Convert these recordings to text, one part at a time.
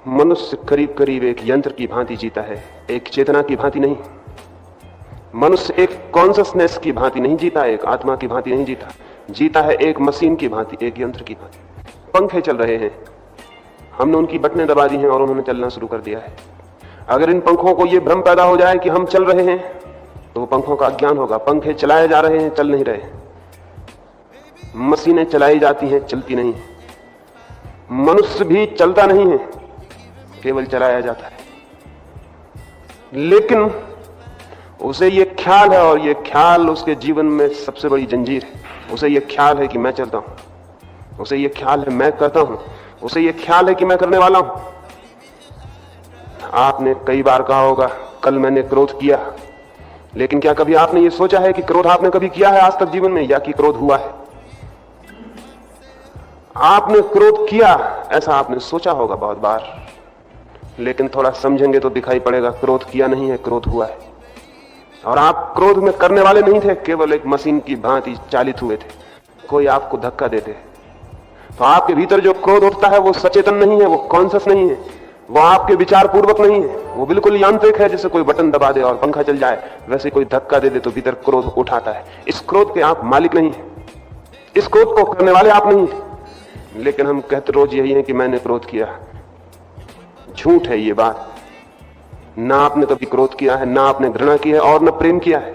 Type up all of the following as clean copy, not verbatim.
मनुष्य करीब करीब एक यंत्र की भांति जीता है, एक चेतना की भांति नहीं। मनुष्य एक कॉन्शसनेस की भांति नहीं जीता, एक आत्मा की भांति नहीं जीता। जीता है एक मशीन की भांति, एक यंत्र की भांति। पंखे चल रहे हैं, हमने उनकी बटनें दबा दी हैं और उन्होंने चलना शुरू कर दिया है। अगर इन पंखों को यह भ्रम पैदा हो जाए कि हम चल रहे हैं, तो वो पंखों का अज्ञान होगा। पंखे चलाए जा रहे हैं, चल नहीं रहे। मशीनें चलाई जाती हैं, चलती नहीं। मनुष्य भी चलता नहीं है, केवल चलाया जाता है। लेकिन उसे ये ख्याल है, और ये ख्याल उसके जीवन में सबसे बड़ी जंजीर है। उसे ये ख्याल है कि मैं चलता हूं, उसे ये ख्याल है मैं करता हूं, उसे ये ख्याल है कि मैं करने वाला हूं। आपने कई बार कहा होगा, कल मैंने क्रोध किया। लेकिन क्या कभी आपने ये सोचा है कि क्रोध आपने कभी किया है आज तक जीवन में, या कि क्रोध हुआ है? आपने क्रोध किया, ऐसा आपने सोचा होगा बहुत बार, लेकिन थोड़ा समझेंगे तो दिखाई पड़ेगा क्रोध किया नहीं है, क्रोध हुआ है। और आप क्रोध में करने वाले नहीं थे, केवल एक मशीन की भांति चालित हुए थे। कोई आपको धक्का देते, तो आपके भीतर जो क्रोध उठता है वो सचेतन नहीं है, वो कॉन्शियस नहीं है, वो आपके विचार पूर्वक नहीं है, वो बिल्कुल यांत्रिक है। जैसे कोई बटन दबा दे और पंखा चल जाए, वैसे कोई धक्का दे दे तो भीतर क्रोध उठाता है। इस क्रोध के आप मालिक नहीं है, इस क्रोध को करने वाले आप नहीं है। लेकिन हम कहते रोज यही है कि मैंने क्रोध किया। झूठ है ये बात। ना आपने कभी क्रोध किया है, ना आपने घृणा की है, और न प्रेम किया है।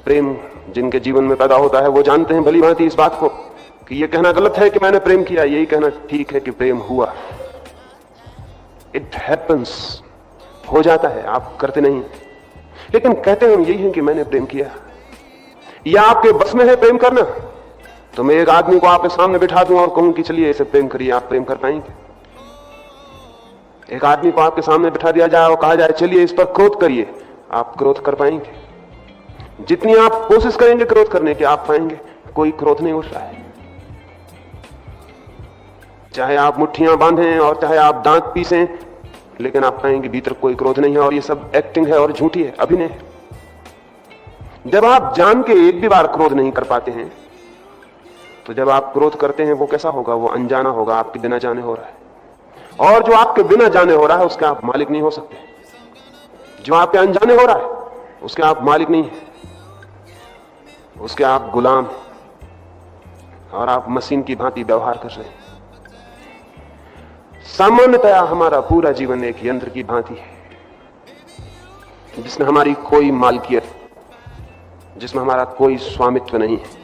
प्रेम जिनके जीवन में पैदा होता है वो जानते हैं भली भांति इस बात को कि ये कहना गलत है कि मैंने प्रेम किया, यही कहना ठीक है कि प्रेम हुआ। इट हैपन्स, हो जाता है, आप करते नहीं। लेकिन कहते हम यही है कि मैंने प्रेम किया। या आपके बस में है प्रेम करना? तो मैं एक आदमी को आपके सामने बिठा दूं और कहूं कि चलिए इसे प्रेम करिए, आप प्रेम कर पाएंगे? एक आदमी को आपके सामने बिठा दिया जाए और कहा जाए चलिए इस पर क्रोध करिए, आप क्रोध कर पाएंगे? जितनी आप कोशिश करेंगे क्रोध करने की, आप पाएंगे कोई क्रोध नहीं उठ रहा है। चाहे आप मुट्ठियां बांधें और चाहे आप दांत पीसें, लेकिन आप पाएंगे भीतर कोई क्रोध नहीं है। और ये सब एक्टिंग है और झूठी है, अभिनय है। जब आप जान के एक भी बार क्रोध नहीं कर पाते हैं, तो जब आप क्रोध करते हैं वो कैसा होगा? वो अनजाना होगा, आपके बिना जाने हो रहा है। और जो आपके बिना जाने हो रहा है उसके आप मालिक नहीं हो सकते। जो आपके अनजाने हो रहा है उसके आप मालिक नहीं है, उसके आप गुलाम, और आप मशीन की भांति व्यवहार कर रहे हैं। सामान्यतया हमारा पूरा जीवन एक यंत्र की भांति है, जिसमें हमारी कोई मालकियत, जिसमें हमारा कोई स्वामित्व नहीं है।